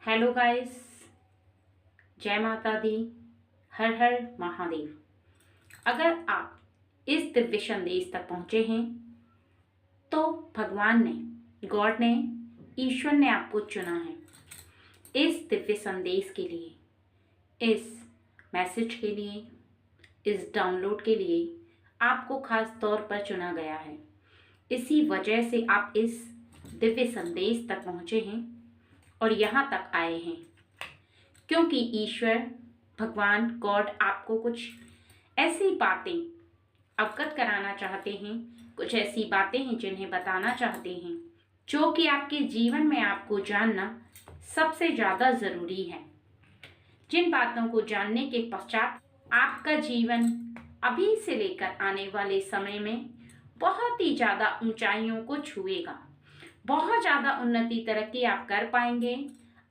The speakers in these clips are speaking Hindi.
हेलो गाइस, जय माता दी, हर हर महादेव। अगर आप इस दिव्य संदेश तक पहुंचे हैं तो भगवान ने, गॉड ने, ईश्वर ने आपको चुना है इस दिव्य संदेश के लिए, इस मैसेज के लिए, इस डाउनलोड के लिए आपको खास तौर पर चुना गया है। इसी वजह से आप इस दिव्य संदेश तक पहुंचे हैं और यहाँ तक आए हैं, क्योंकि ईश्वर, भगवान, गॉड आपको कुछ ऐसी बातें अवगत कराना चाहते हैं, कुछ ऐसी बातें हैं जिन्हें बताना चाहते हैं, जो कि आपके जीवन में आपको जानना सबसे ज़्यादा ज़रूरी है। जिन बातों को जानने के पश्चात आपका जीवन अभी से लेकर आने वाले समय में बहुत ही ज़्यादा ऊंचाइयों को छुएगा, बहुत ज़्यादा उन्नति तरक्की आप कर पाएंगे।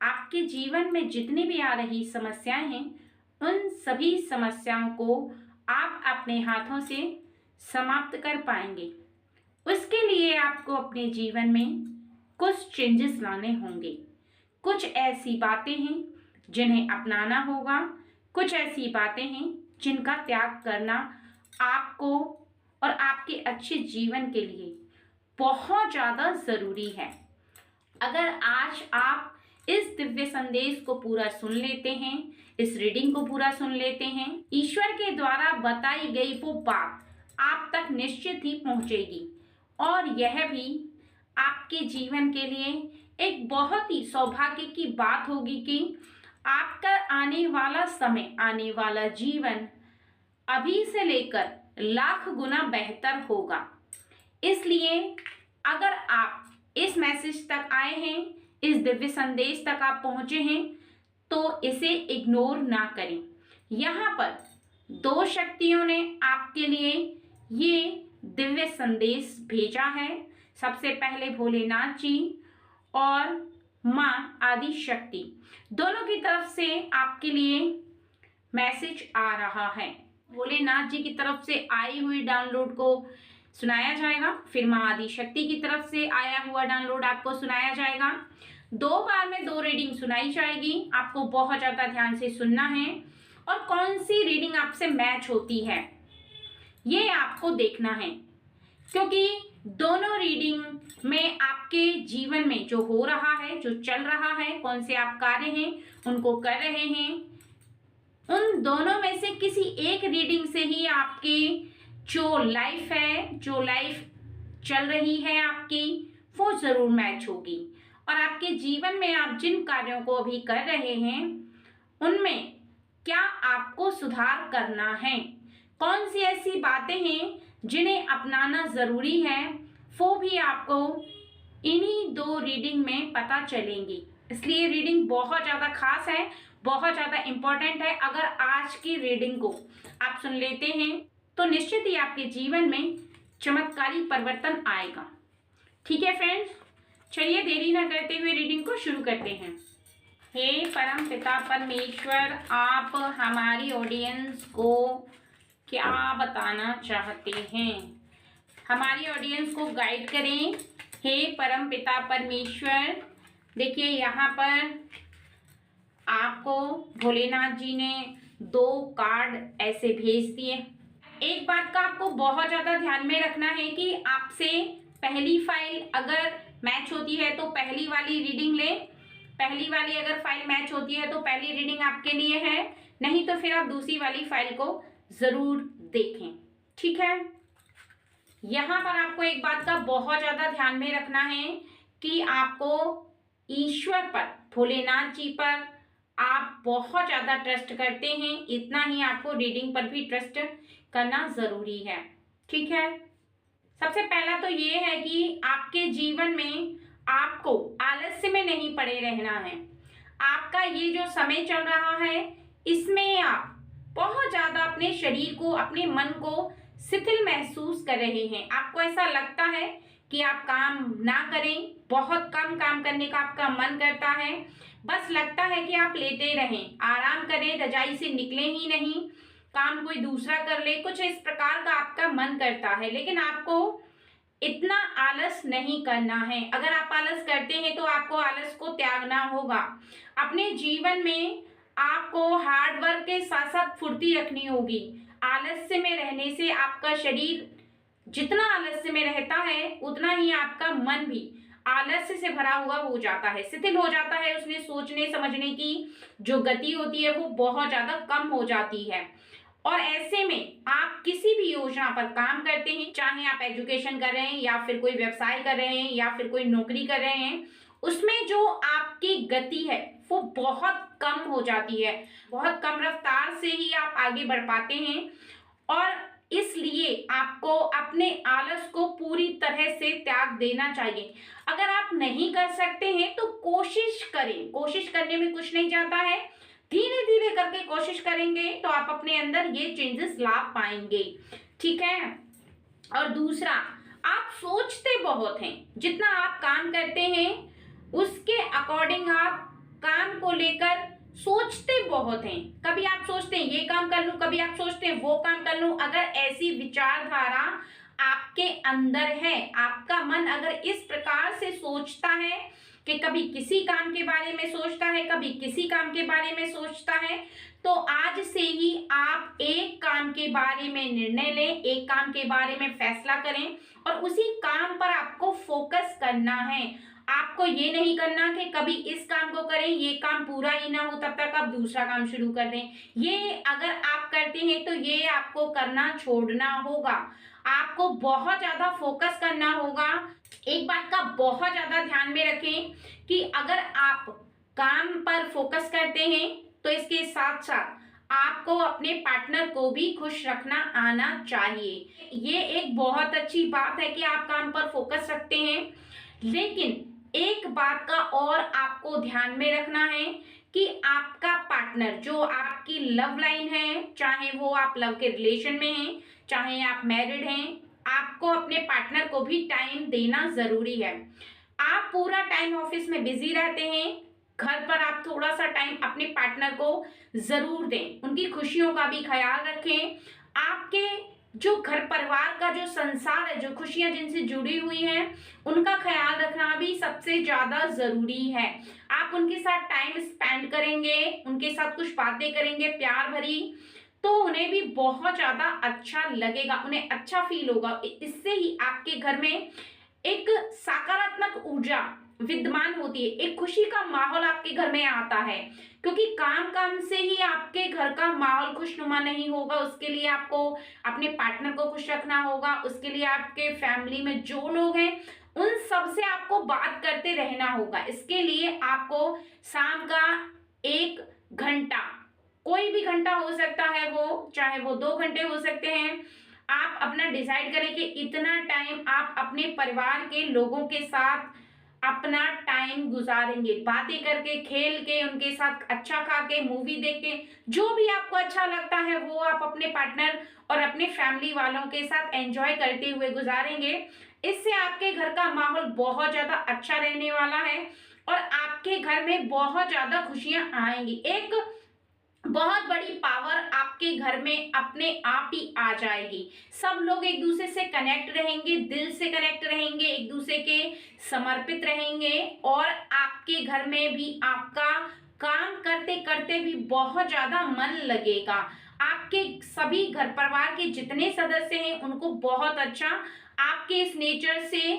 आपके जीवन में जितनी भी आ रही समस्याएं हैं, उन सभी समस्याओं को आप अपने हाथों से समाप्त कर पाएंगे। उसके लिए आपको अपने जीवन में कुछ चेंजेस लाने होंगे। कुछ ऐसी बातें हैं जिन्हें अपनाना होगा, कुछ ऐसी बातें हैं जिनका त्याग करना आपको और आपके अच्छे जीवन के लिए बहुत ज़्यादा ज़रूरी है। अगर आज आप इस दिव्य संदेश को पूरा सुन लेते हैं, इस रीडिंग को पूरा सुन लेते हैं, ईश्वर के द्वारा बताई गई वो बात आप तक निश्चित ही पहुंचेगी और यह भी आपके जीवन के लिए एक बहुत ही सौभाग्य की बात होगी कि आपका आने वाला समय, आने वाला जीवन अभी से लेकर लाख गुना बेहतर होगा। इसलिए अगर आप इस मैसेज तक आए हैं, इस दिव्य संदेश तक आप पहुंचे हैं, तो इसे इग्नोर ना करें। यहाँ पर दो शक्तियों ने आपके लिए ये दिव्य संदेश भेजा है। सबसे पहले भोलेनाथ जी और माँ आदि शक्ति, दोनों की तरफ से आपके लिए मैसेज आ रहा है। भोलेनाथ जी की तरफ से आई हुई डाउनलोड को सुनाया जाएगा, फिर माँ आदि शक्ति की तरफ से आया हुआ डाउनलोड आपको सुनाया जाएगा। 2 बार में 2 रीडिंग सुनाई जाएगी। आपको बहुत ज़्यादा ध्यान से सुनना है और कौन सी रीडिंग आपसे मैच होती है ये आपको देखना है, क्योंकि दोनों रीडिंग में आपके जीवन में जो हो रहा है, जो चल रहा है, कौन से आप कार्य हैं उनको कर रहे हैं, उन दोनों में से किसी एक रीडिंग से ही आपकी जो लाइफ है, जो लाइफ चल रही है आपकी, वो जरूर मैच होगी। और आपके जीवन में आप जिन कार्यों को अभी कर रहे हैं उनमें क्या आपको सुधार करना है, कौन सी ऐसी बातें हैं जिन्हें अपनाना जरूरी है, वो भी आपको इन्हीं 2 रीडिंग में पता चलेंगी। इसलिए रीडिंग बहुत ज़्यादा खास है, बहुत ज़्यादा इम्पोर्टेंट है। अगर आज की रीडिंग को आप सुन लेते हैं तो निश्चित ही आपके जीवन में चमत्कारी परिवर्तन आएगा। ठीक है फ्रेंड्स, चलिए देरी न करते हुए रीडिंग को शुरू करते हैं। हे परम पिता परमेश्वर, आप हमारी ऑडियंस को क्या बताना चाहते हैं? हमारी ऑडियंस को गाइड करें। हे परम पिता परमेश्वर, देखिए यहाँ पर आपको भोलेनाथ जी ने 2 कार्ड ऐसे भेज दिए। एक बात का आपको बहुत ज़्यादा ध्यान में रखना है कि आपसे पहली फाइल अगर मैच होती है तो पहली वाली रीडिंग लें। पहली वाली अगर फाइल मैच होती है तो पहली रीडिंग आपके लिए है, नहीं तो फिर आप दूसरी वाली फाइल को ज़रूर देखें। ठीक है, यहाँ पर आपको एक बात का बहुत ज़्यादा ध्यान में रखना है कि आपको ईश्वर पर, भोलेनाथ जी पर आप बहुत ज़्यादा ट्रस्ट करते हैं, इतना ही आपको रीडिंग पर भी ट्रस्ट करना ज़रूरी है। ठीक है, सबसे पहला तो ये है कि आपके जीवन में आपको आलस्य में नहीं पड़े रहना है। आपका ये जो समय चल रहा है इसमें आप बहुत ज़्यादा अपने शरीर को, अपने मन को शिथिल महसूस कर रहे हैं। आपको ऐसा लगता है कि आप काम ना करें, बहुत कम काम करने का आपका मन करता है, बस लगता है कि आप लेटे रहें, आराम करें, रजाई से निकले ही नहीं, काम कोई दूसरा कर ले, कुछ इस प्रकार का आपका मन करता है। लेकिन आपको इतना आलस नहीं करना है। अगर आप आलस करते हैं तो आपको आलस को त्यागना होगा। अपने जीवन में आपको हार्ड वर्क के साथ साथ फुर्ती रखनी होगी। आलस्य में रहने से आपका शरीर जितना आलस्य में रहता है उतना ही आपका मन भी आलस्य से भरा हुआ हो जाता है, शिथिल हो जाता है। उसमें सोचने समझने की जो गति होती है वो बहुत ज्यादा कम हो जाती है। और ऐसे में आप किसी भी योजना पर काम करते हैं, चाहे आप एजुकेशन कर रहे हैं या फिर कोई व्यवसाय कर रहे हैं या फिर कोई नौकरी कर रहे हैं, उसमें जो आपकी गति है वो बहुत कम हो जाती है। बहुत कम रफ्तार से ही आप आगे बढ़ पाते हैं और इसलिए आपको अपने आलस को पूरी तरह से त्याग देना चाहिए। अगर आप नहीं कर सकते हैं तो कोशिश करें। कोशिश करने में कुछ नहीं जाता है। धीरे धीरे करके कोशिश करेंगे तो आप अपने अंदर ये चेंजेस ला पाएंगे। ठीक है। और दूसरा, आप सोचते बहुत हैं। जितना आप काम करते हैं उसके अकॉर्डिंग आप काम को लेकर सोचते बहुत हैं। कभी आप सोचते हैं ये काम कर लूं, कभी आप सोचते हैं वो काम कर लूं। अगर ऐसी विचारधारा आपके अंदर है, आपका मन अगर इस प्रकार से सोचता है कि कभी किसी काम के बारे में सोचता है, कभी किसी काम के बारे में सोचता है, तो आज से ही आप एक काम के बारे में निर्णय लें, एक काम के बारे में फैसला करें और उसी काम पर आपको फोकस करना है। आपको ये नहीं करना कि कभी इस काम को करें, ये काम पूरा ही ना हो तब तक आप दूसरा काम शुरू कर दें। ये अगर आप करते हैं तो ये आपको करना छोड़ना होगा। आपको बहुत ज्यादा फोकस करना होगा। एक बात का बहुत ज्यादा ध्यान में रखें कि अगर आप काम पर फोकस करते हैं तो इसके साथ साथ आपको अपने पार्टनर को भी खुश रखना आना चाहिए। ये एक बहुत अच्छी बात है कि आप काम पर फोकस रखते हैं, लेकिन एक बात का और आपको ध्यान में रखना है कि आपका पार्टनर जो आपकी लव लाइन है, चाहे वो आप लव के रिलेशन में हैं, चाहे आप मैरिड हैं, आपको अपने पार्टनर को भी टाइम देना जरूरी है। आप पूरा टाइम ऑफिस में बिजी रहते हैं, घर पर आप थोड़ा सा टाइम अपने पार्टनर को जरूर दें। उनकी खुशियों का भी ख्याल रखें। आपके जो घर परिवार का जो संसार है, जो खुशियां जिनसे जुड़ी हुई हैं, उनका ख्याल रखना भी सबसे ज्यादा जरूरी है। आप उनके साथ टाइम स्पेंड करेंगे, उनके साथ कुछ बातें करेंगे प्यार भरी, तो उन्हें भी बहुत ज्यादा अच्छा लगेगा, उन्हें अच्छा फील होगा। इससे ही आपके घर में एक सकारात्मक ऊर्जा विद्यमान होती है, एक खुशी का माहौल आपके घर में आता है। क्योंकि काम काम से ही आपके घर का माहौल खुशनुमा नहीं होगा। उसके लिए आपको अपने पार्टनर को खुश रखना होगा। उसके लिए आपके फैमिली में जो लोग हैं उन सब से आपको बात करते रहना होगा। इसके लिए आपको शाम का 1 घंटा, कोई भी घंटा हो सकता है, वो चाहे वो 2 घंटे हो सकते हैं, आप अपना डिसाइड करें कि इतना टाइम आप अपने परिवार के लोगों के साथ अपना टाइम गुजारेंगे, बातें करके, खेल के, उनके साथ अच्छा खा के, मूवी देख के, जो भी आपको अच्छा लगता है वो आप अपने पार्टनर और अपने फैमिली वालों के साथ एंजॉय करते हुए गुजारेंगे। इससे आपके घर का माहौल बहुत ज्यादा अच्छा रहने वाला है और आपके घर में बहुत ज्यादा खुशियां आएंगी। एक बहुत बड़ी पावर आपके घर में अपने आप ही आ जाएगी। सब लोग एक दूसरे से कनेक्ट रहेंगे, दिल से कनेक्ट रहेंगे, एक दूसरे के समर्पित रहेंगे और आपके घर में भी आपका काम करते करते भी बहुत ज्यादा मन लगेगा। आपके सभी घर परिवार के जितने सदस्य हैं उनको बहुत अच्छा आपके इस नेचर से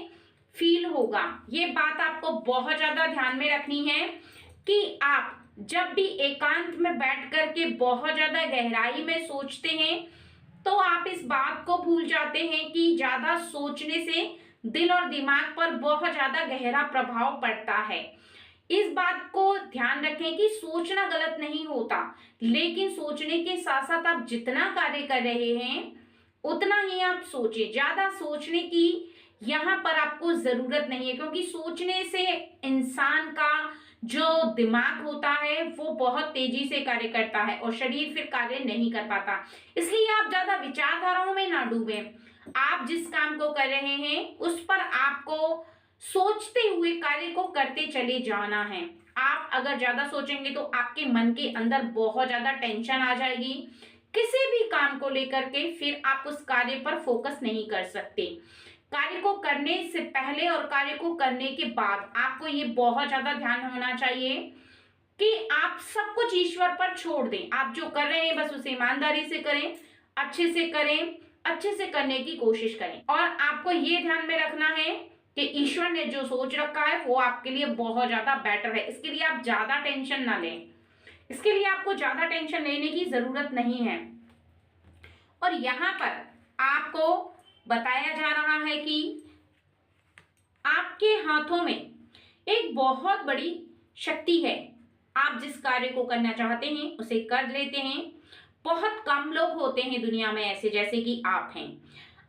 फील होगा। ये बात आपको बहुत ज्यादा ध्यान में रखनी है कि आप जब भी एकांत में बैठ करके बहुत ज्यादा गहराई में सोचते हैं तो आप इस बात को भूल जाते हैं कि ज्यादा सोचने से दिल और दिमाग पर बहुत ज्यादा गहरा प्रभाव पड़ता है। इस बात को ध्यान रखें कि सोचना गलत नहीं होता, लेकिन सोचने के साथ साथ आप जितना कार्य कर रहे हैं उतना ही आप सोचें। ज्यादा सोचने की यहाँ पर आपको जरूरत नहीं है, क्योंकि सोचने से इंसान का जो दिमाग होता है वो बहुत तेजी से कार्य करता है और शरीर फिर कार्य नहीं कर पाता। इसलिए आप ज्यादा विचारधाराओं में ना डूबें। आप जिस काम को कर रहे हैं उस पर आपको सोचते हुए कार्य को करते चले जाना है। आप अगर ज्यादा सोचेंगे तो आपके मन के अंदर बहुत ज्यादा टेंशन आ जाएगी किसी भी काम को लेकर के, फिर आप उस कार्य पर फोकस नहीं कर सकते। कार्य को करने से पहले और कार्य को करने के बाद आपको ये बहुत ज्यादा ध्यान होना चाहिए कि आप सब कुछ ईश्वर पर छोड़ दें। आप जो कर रहे हैं बस उसे ईमानदारी से करें, अच्छे से करें, अच्छे से करने की कोशिश करें। और आपको ये ध्यान में रखना है कि ईश्वर ने जो सोच रखा है वो आपके लिए बहुत ज्यादा बेटर है। इसके लिए आप ज्यादा टेंशन ना लें, इसके लिए आपको ज्यादा टेंशन लेने की जरूरत नहीं है। और यहाँ पर आपको बताया जा रहा है कि आपके हाथों में एक बहुत बड़ी शक्ति है। आप जिस कार्य को करना चाहते हैं उसे कर लेते हैं। बहुत कम लोग होते हैं दुनिया में ऐसे जैसे कि आप हैं।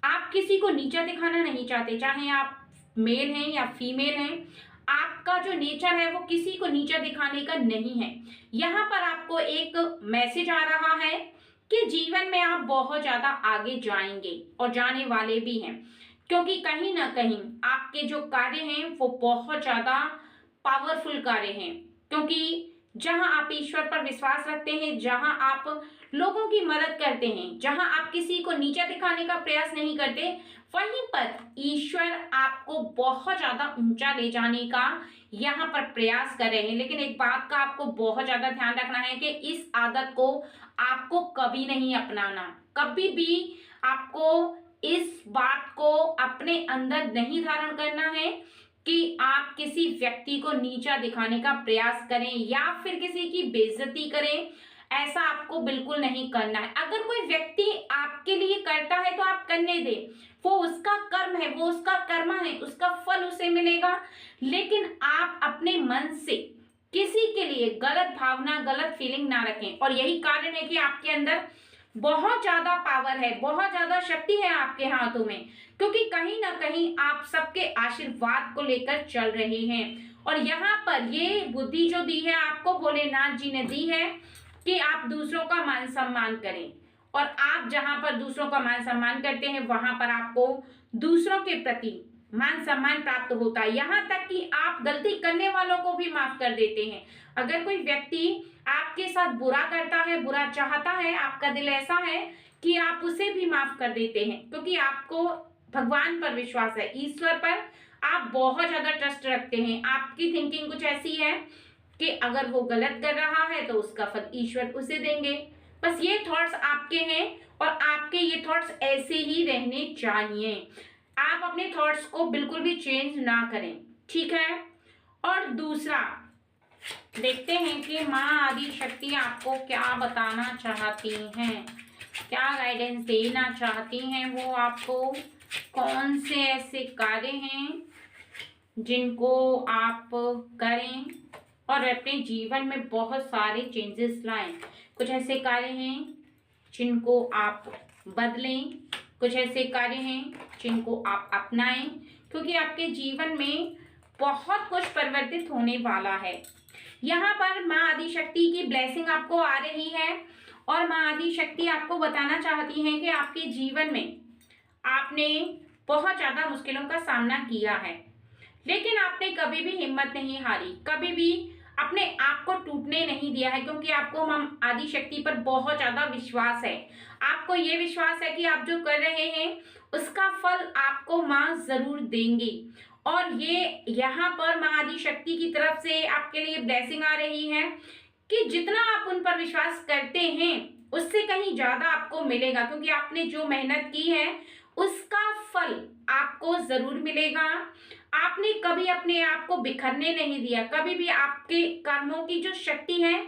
आप किसी को नीचा दिखाना नहीं चाहते, चाहे आप मेल हैं या फीमेल हैं। आपका जो नेचर है वो किसी को नीचा दिखाने का नहीं है। यहाँ पर आपको एक मैसेज आ रहा है कि जीवन में आप बहुत ज्यादा आगे जाएंगे और जाने वाले भी हैं, क्योंकि कहीं ना कहीं आपके जो कार्य हैं वो बहुत ज्यादा पावरफुल कार्य हैं। क्योंकि जहां आप ईश्वर पर विश्वास रखते हैं, जहां आप लोगों की मदद करते हैं, जहां आप किसी को नीचा दिखाने का प्रयास नहीं करते, वहीं पर ईश्वर आपको बहुत ज्यादा ऊंचा ले जाने का यहाँ पर प्रयास कर रहे हैं। लेकिन एक बात का आपको बहुत ज्यादा ध्यान रखना है कि इस आदत को आपको कभी नहीं अपनाना। कभी भी आपको इस बात को अपने अंदर नहीं धारण करना है कि आप किसी व्यक्ति को नीचा दिखाने का प्रयास करें या फिर किसी की बेइज्जती करें। ऐसा आपको बिल्कुल नहीं करना है। अगर कोई व्यक्ति आपके लिए करता है तो आप करने दें, वो उसका कर्म है, वो उसका कर्मा है, उसका फल उसे मिलेगा। लेकिन आप अपने मन से किसी के लिए गलत भावना, गलत फीलिंग ना रखें। और यही कारण है कि आपके अंदर बहुत ज्यादा पावर है, बहुत ज्यादा शक्ति है आपके हाथों में, क्योंकि कहीं ना कहीं आप सबके आशीर्वाद को लेकर चल रहे हैं। और यहाँ पर ये बुद्धि जो दी है आपको भोलेनाथ जी ने दी है कि आप दूसरों का मान सम्मान करें। और आप जहां पर दूसरों का मान सम्मान करते हैं वहां पर आपको दूसरों के प्रति मान सम्मान प्राप्त होता है। यहाँ तक कि आप गलती करने वालों को भी माफ कर देते हैं। अगर कोई व्यक्ति आपके साथ बुरा करता है, बुरा चाहता है, आपका दिल ऐसा है कि आप उसे भी माफ कर देते हैं, क्योंकि आपको भगवान पर विश्वास है, ईश्वर पर आप बहुत ज्यादा ट्रस्ट रखते हैं। आपकी थिंकिंग कुछ ऐसी है कि अगर वो गलत कर रहा है तो उसका फल ईश्वर उसे देंगे। बस ये थॉट्स आपके हैं और आपके ये थॉट्स ऐसे ही रहने चाहिए। आप अपने थॉट्स को बिल्कुल भी चेंज ना करें, ठीक है। और दूसरा देखते हैं कि माँ आदि शक्ति आपको क्या बताना चाहती हैं, क्या गाइडेंस देना चाहती हैं वो आपको। कौन से ऐसे कार्य हैं जिनको आप करें और अपने जीवन में बहुत सारे चेंजेस लाएं। कुछ ऐसे कार्य हैं जिनको आप बदलें, कुछ ऐसे कार्य हैं जिनको आप अपनाएं, क्योंकि आपके जीवन में बहुत कुछ परिवर्तित होने वाला है। यहाँ पर माँ आदि शक्ति की ब्लेसिंग आपको आ रही है और माँ आदि शक्ति आपको बताना चाहती हैं कि आपके जीवन में आपने बहुत ज्यादा मुश्किलों का सामना किया है, लेकिन आपने कभी भी हिम्मत नहीं हारी, कभी भी अपने आप को टूटने नहीं दिया है, क्योंकि आपको माँ आदि शक्ति पर बहुत ज्यादा विश्वास है। आपको ये विश्वास है कि आप जो कर रहे हैं उसका फल आपको माँ जरूर देंगी। और ये यहाँ पर माँ आदि शक्ति की तरफ से आपके लिए ब्लेसिंग आ रही है कि जितना आप उन पर विश्वास करते हैं उससे कहीं ज्यादा आपको मिलेगा, क्योंकि आपने जो मेहनत की है उसका फल आपको जरूर मिलेगा। आपने कभी अपने आप को बिखरने नहीं दिया, कभी भी आपके कर्मों की जो शक्ति है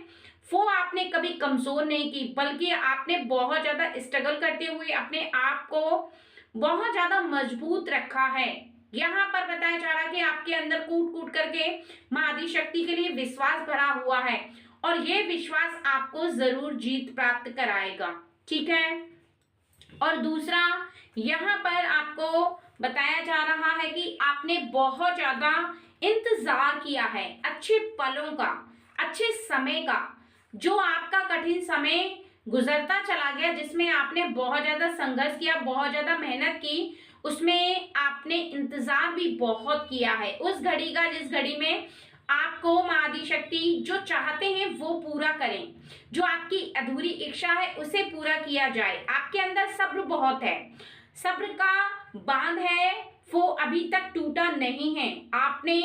वो आपने कभी कमजोर नहीं की, बल्कि आपने बहुत ज्यादा स्ट्रगल करते हुए अपने आप को बहुत ज्यादा मजबूत रखा है। यहाँ पर बताया जा रहा है कि आपके अंदर कूट कूट करके माँ आदि शक्ति के लिए विश्वास भरा हुआ है और ये विश्वास आपको जरूर जीत प्राप्त कराएगा, ठीक है। और दूसरा यहाँ पर आपको बताया जा रहा है कि आपने बहुत ज्यादा इंतजार किया है अच्छे पलों का, अच्छे समय का। जो आपका कठिन समय गुजरता चला गया, जिसमें आपने बहुत ज्यादा संघर्ष किया, बहुत ज्यादा मेहनत की, उसमें आपने इंतजार भी बहुत किया है उस घड़ी का, जिस घड़ी में आपको माँ आदि शक्ति जो चाहते हैं वो पूरा करें, जो आपकी अधूरी इच्छा है उसे पूरा किया जाए। आपके अंदर सब्र बहुत है, सब्र का बांध है, वो अभी तक टूटा नहीं है। आपने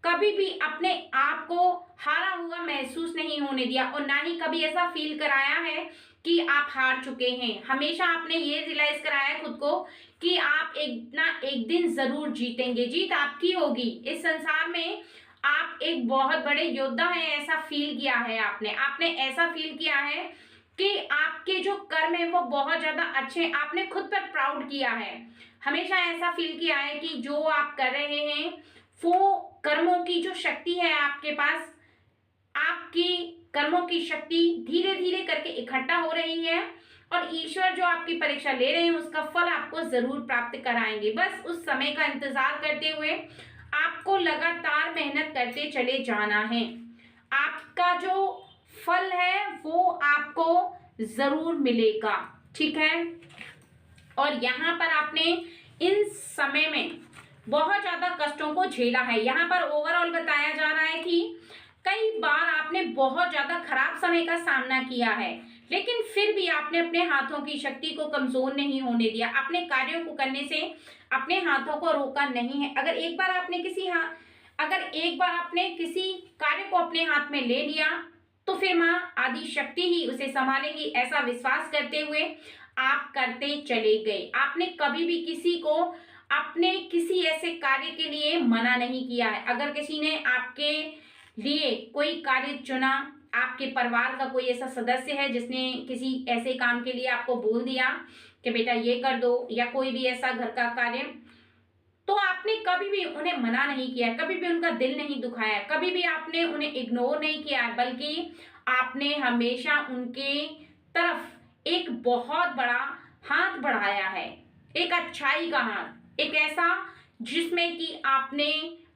कभी भी अपने आप को हारा हुआ महसूस नहीं होने दिया और ना ही कभी ऐसा फील कराया है कि आप हार चुके हैं। हमेशा आपने ये रियलाइज कराया खुद को कि आप एक ना एक दिन जरूर जीतेंगे, जीत आपकी होगी। इस संसार में आप एक बहुत बड़े योद्धा हैं, ऐसा फील किया है आपने। आपने ऐसा फील किया है कि आपके जो कर्म है वो बहुत ज्यादा अच्छे हैं, आपने खुद पर प्राउड किया है। हमेशा ऐसा फील किया है कि जो आप कर रहे हैं वो कर्मों की जो शक्ति है आपके पास, आपकी कर्मों की शक्ति धीरे धीरे करके इकट्ठा हो रही है और ईश्वर जो आपकी परीक्षा ले रहे हैं उसका फल आपको जरूर प्राप्त कराएंगे। बस उस समय का इंतजार करते हुए आपको लगातार मेहनत करते चले जाना है। आपका जो फल है वो आपको जरूर मिलेगा, ठीक है। और यहाँ पर आपने इन समय में बहुत ज्यादा कष्टों को झेला है। यहाँ पर ओवरऑल बताया जा रहा है कि कई बार आपने बहुत ज्यादा खराब समय का सामना किया है, लेकिन फिर भी आपने अपने हाथों की शक्ति को कमजोर नहीं होने दिया। अपने कार्यों को करने से अपने हाथों को रोका नहीं है। अगर एक बार आपने किसी कार्य को अपने हाथ में ले लिया तो फिर माँ आदि शक्ति ही उसे संभालेगी, ऐसा विश्वास करते हुए आप करते चले गए। आपने कभी भी किसी को अपने किसी ऐसे कार्य के लिए मना नहीं किया है। अगर किसी ने आपके लिए कोई कार्य चुना, आपके परिवार का कोई ऐसा सदस्य है जिसने किसी ऐसे काम के लिए आपको बोल दिया कि बेटा ये कर दो, या कोई भी ऐसा घर का कार्य, तो आपने कभी भी उन्हें मना नहीं किया, कभी भी उनका दिल नहीं दुखाया, कभी भी आपने उन्हें इग्नोर नहीं किया, बल्कि आपने हमेशा उनके तरफ एक बहुत बड़ा हाथ बढ़ाया है, एक अच्छाई का हाथ, एक ऐसा जिसमें कि आपने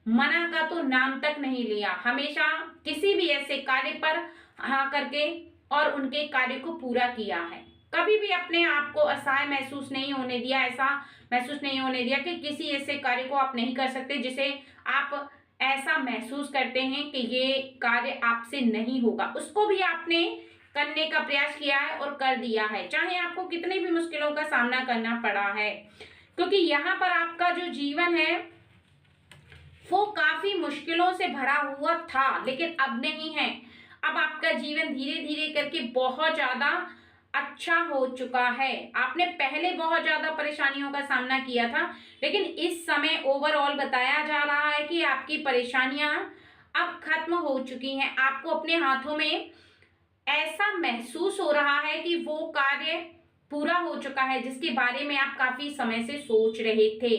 मना का तो नाम तक नहीं लिया। हमेशा किसी भी ऐसे कार्य पर हाँ करके और उनके कार्य को पूरा किया है। कभी भी अपने आप को असहाय महसूस नहीं होने दिया, ऐसा महसूस नहीं होने दिया कि किसी ऐसे कार्य को आप नहीं कर सकते जिसे आप ऐसा महसूस करते हैं कि ये कार्य आपसे नहीं होगा, उसको भी आपने करने का प्रयास किया है और कर दिया है, चाहे आपको कितनी भी मुश्किलों का सामना करना पड़ा है। क्योंकि यहाँ पर आपका जो जीवन है वो काफी मुश्किलों से भरा हुआ था, लेकिन अब नहीं है। अब आपका जीवन धीरे धीरे करके बहुत ज्यादा अच्छा हो चुका है। आपने पहले बहुत ज्यादा परेशानियों का सामना किया था, लेकिन इस समय ओवरऑल बताया जा रहा है कि आपकी परेशानियां अब खत्म हो चुकी हैं। आपको अपने हाथों में ऐसा महसूस हो रहा है कि वो कार्य पूरा हो चुका है जिसके बारे में आप काफी समय से सोच रहे थे।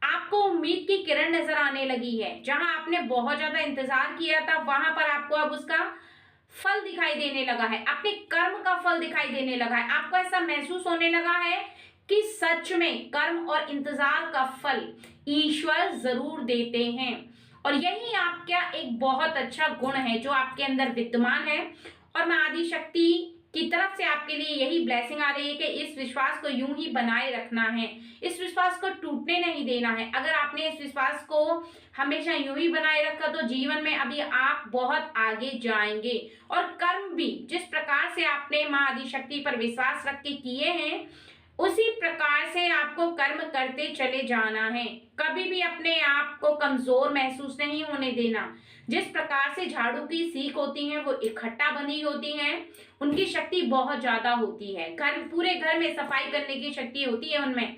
आपको उम्मीद की किरण नजर आने लगी है। जहां आपने बहुत ज्यादा इंतजार किया था वहां पर आपको अब उसका फल दिखाई देने लगा है, अपने कर्म का फल दिखाई देने लगा है। आपको ऐसा महसूस होने लगा है कि सच में कर्म और इंतजार का फल ईश्वर जरूर देते हैं, और यही आपका एक बहुत अच्छा गुण है जो आपके अंदर विद्यमान है। और मैं आदि शक्ति की तरफ से आपके लिए यही ब्लेसिंग आ रही है कि इस विश्वास को यूं ही बनाए रखना है, इस विश्वास को टूटने नहीं देना है। अगर आपने इस विश्वास को हमेशा यूं ही बनाए रखा तो जीवन में अभी आप बहुत आगे जाएंगे। और कर्म भी जिस प्रकार से आपने माँ आदि शक्ति पर विश्वास रख के किए हैं उसी प्रकार से आपको कर्म करते चले जाना है। कभी भी अपने आप को कमजोर महसूस नहीं होने देना। जिस प्रकार से झाड़ू की सीख होती है वो इकट्ठा बनी होती है, उनकी शक्ति बहुत ज्यादा होती है। घर पूरे घर में सफाई करने की शक्ति होती है उनमें,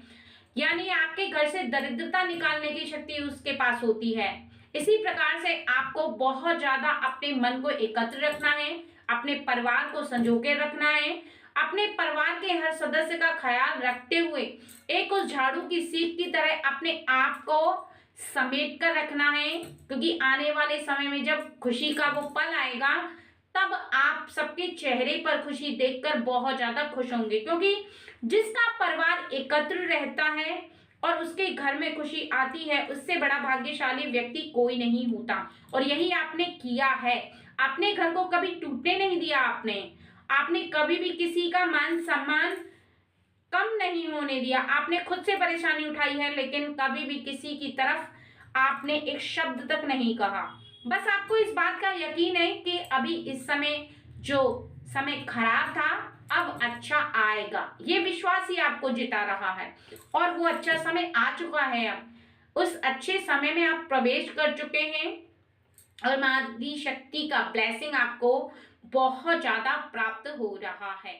यानी आपके घर से दरिद्रता निकालने की शक्ति उसके पास होती है। इसी प्रकार से आपको बहुत ज्यादा अपने मन को एकत्र रखना है, अपने परिवार को संजो के रखना है, अपने परिवार के हर सदस्य का ख्याल रखते हुए एक उस झाड़ू की सीख की तरह अपने आप को समेट कर रखना है। क्योंकि आने वाले समय में जब खुशी का वो पल आएगा तब आप सबके चेहरे पर खुशी देखकर बहुत ज्यादा खुश होंगे, क्योंकि जिसका परिवार एकत्र रहता है और उसके घर में खुशी आती है उससे बड़ा भाग्यशाली व्यक्ति कोई नहीं होता। और यही आपने किया है, अपने घर को कभी टूटने नहीं दिया। आपने कभी भी किसी का मान सम्मान कम नहीं होने दिया। आपने खुद से परेशानी उठाई है लेकिन कभी भी किसी की तरफ आपने एक शब्द तक नहीं कहा। बस आपको इस बात का यकीन है कि अभी इस समय जो समय खराब था अब अच्छा आएगा, ये विश्वास ही आपको जिता रहा है और वो अच्छा समय आ चुका है। अब उस अच्छे समय में आप प्रवेश कर चुके हैं और माँ दी शक्ति का ब्लेसिंग आपको बहुत ज़्यादा प्राप्त हो रहा है।